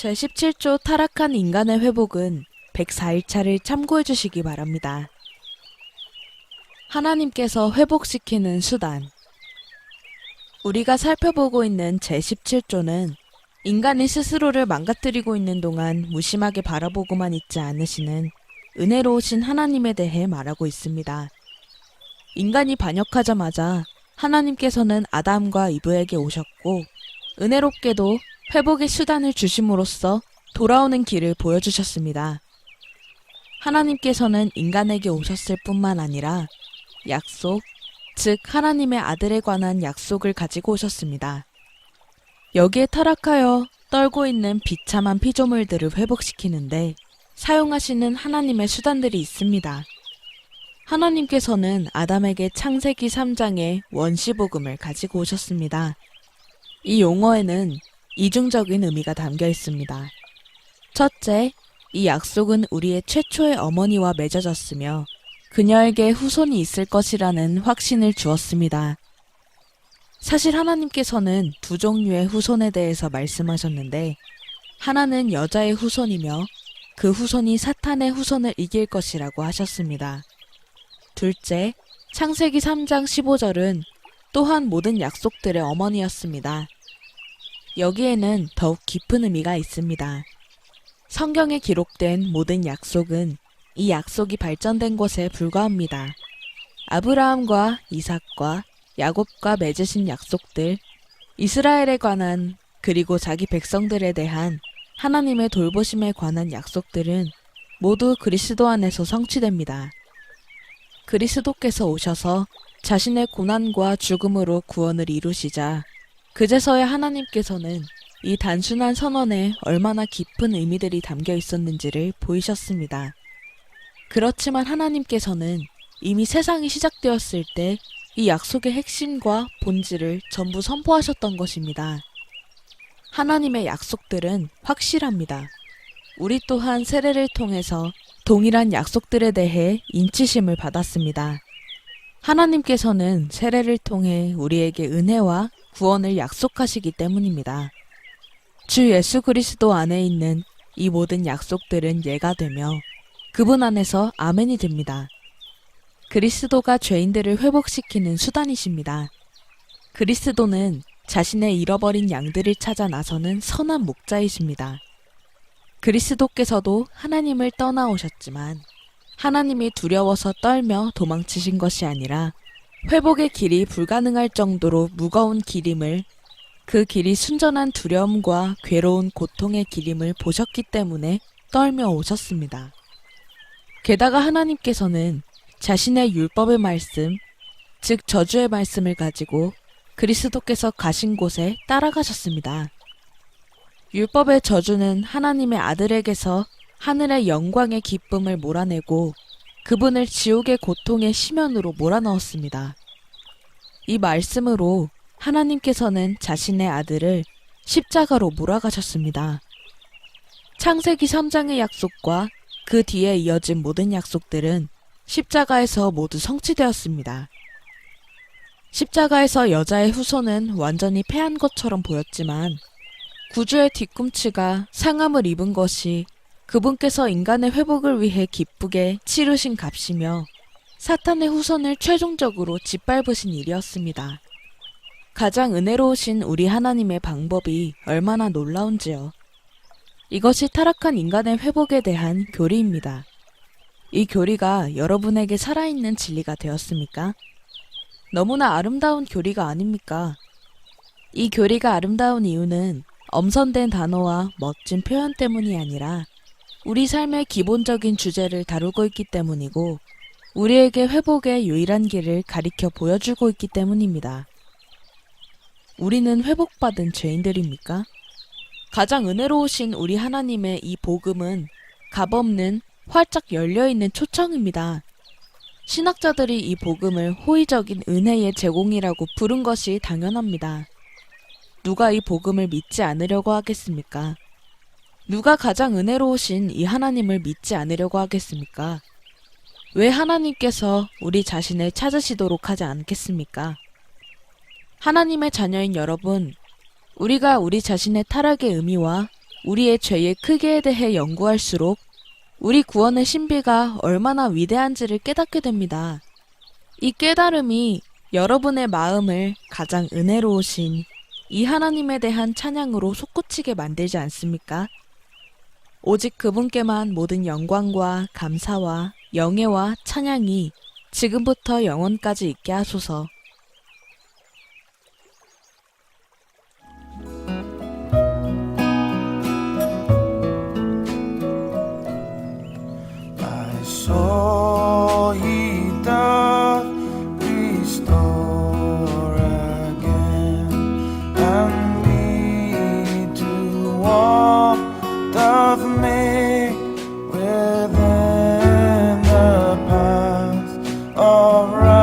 제17조 타락한 인간의 회복은 104일차를 참고해 주시기 바랍니다. 하나님께서 회복시키는 수단. 우리가 살펴보고 있는 제17조는 인간이 스스로를 망가뜨리고 있는 동안 무심하게 바라보고만 있지 않으시는 은혜로우신 하나님에 대해 말하고 있습니다. 인간이 반역하자마자 하나님께서는 아담과 이브에게 오셨고 은혜롭게도 회복의 수단을 주심으로써 돌아오는 길을 보여주셨습니다. 하나님께서는 인간에게 오셨을 뿐만 아니라 약속, 즉 하나님의 아들에 관한 약속을 가지고 오셨습니다. 여기에 타락하여 떨고 있는 비참한 피조물들을 회복시키는데 사용하시는 하나님의 수단들이 있습니다. 하나님께서는 아담에게 창세기 3장의 원시복음을 가지고 오셨습니다. 이 용어에는 이중적인 의미가 담겨 있습니다. 첫째, 이 약속은 우리의 최초의 어머니와 맺어졌으며 그녀에게 후손이 있을 것이라는 확신을 주었습니다. 사실 하나님께서는 두 종류의 후손에 대해서 말씀하셨는데 하나는 여자의 후손이며 그 후손이 사탄의 후손을 이길 것이라고 하셨습니다. 둘째, 창세기 3장 15절은 또한 모든 약속들의 어머니였습니다. 여기에는 더욱 깊은 의미가 있습니다. 성경에 기록된 모든 약속은 이 약속이 발전된 것에 불과합니다. 아브라함과 이삭과 야곱과 맺으신 약속들, 이스라엘에 관한 그리고 자기 백성들에 대한 하나님의 돌보심에 관한 약속들은 모두 그리스도 안에서 성취됩니다. 그리스도께서 오셔서 자신의 고난과 죽음으로 구원을 이루시자 그제서야 하나님께서는 이 단순한 선언에 얼마나 깊은 의미들이 담겨 있었는지를 보이셨습니다. 그렇지만 하나님께서는 이미 세상이 시작되었을 때 이 약속의 핵심과 본질을 전부 선포하셨던 것입니다. 하나님의 약속들은 확실합니다. 우리 또한 세례를 통해서 동일한 약속들에 대해 인치심을 받았습니다. 하나님께서는 세례를 통해 우리에게 은혜와 구원을 약속하시기 때문입니다. 주 예수 그리스도 안에 있는 이 모든 약속들은 예가 되며 그분 안에서 아멘이 됩니다. 그리스도가 죄인들을 회복시키는 수단이십니다. 그리스도는 자신의 잃어버린 양들을 찾아 나서는 선한 목자이십니다. 그리스도께서도 하나님을 떠나오셨지만 하나님이 두려워서 떨며 도망치신 것이 아니라 회복의 길이 불가능할 정도로 무거운 길임을, 그 길이 순전한 두려움과 괴로운 고통의 길임을 보셨기 때문에 떨며 오셨습니다. 게다가 하나님께서는 자신의 율법의 말씀, 즉 저주의 말씀을 가지고 그리스도께서 가신 곳에 따라가셨습니다. 율법의 저주는 하나님의 아들에게서 하늘의 영광의 기쁨을 몰아내고 그분을 지옥의 고통의 심연으로 몰아넣었습니다. 이 말씀으로 하나님께서는 자신의 아들을 십자가로 몰아가셨습니다. 창세기 3장의 약속과 그 뒤에 이어진 모든 약속들은 십자가에서 모두 성취되었습니다. 십자가에서 여자의 후손은 완전히 패한 것처럼 보였지만 구주의 뒤꿈치가 상함을 입은 것이 그분께서 인간의 회복을 위해 기쁘게 치르신 값이며 사탄의 후손을 최종적으로 짓밟으신 일이었습니다. 가장 은혜로우신 우리 하나님의 방법이 얼마나 놀라운지요. 이것이 타락한 인간의 회복에 대한 교리입니다. 이 교리가 여러분에게 살아있는 진리가 되었습니까? 너무나 아름다운 교리가 아닙니까? 이 교리가 아름다운 이유는 엄선된 단어와 멋진 표현 때문이 아니라 우리 삶의 기본적인 주제를 다루고 있기 때문이고 우리에게 회복의 유일한 길을 가리켜 보여주고 있기 때문입니다. 우리는 회복받은 죄인들입니까? 가장 은혜로우신 우리 하나님의 이 복음은 값없는 활짝 열려있는 초청입니다. 신학자들이 이 복음을 호의적인 은혜의 제공이라고 부른 것이 당연합니다. 누가 이 복음을 믿지 않으려고 하겠습니까? 누가 가장 은혜로우신 이 하나님을 믿지 않으려고 하겠습니까? 왜 하나님께서 우리 자신을 찾으시도록 하지 않겠습니까? 하나님의 자녀인 여러분, 우리가 우리 자신의 타락의 의미와 우리의 죄의 크기에 대해 연구할수록 우리 구원의 신비가 얼마나 위대한지를 깨닫게 됩니다. 이 깨달음이 여러분의 마음을 가장 은혜로우신 이 하나님에 대한 찬양으로 솟구치게 만들지 않습니까? 오직 그분께만 모든 영광과 감사와 영예와 찬양이 지금부터 영원까지 있게 하소서. My soul he doth restore again, and me to walk doth make within the path of righteousness.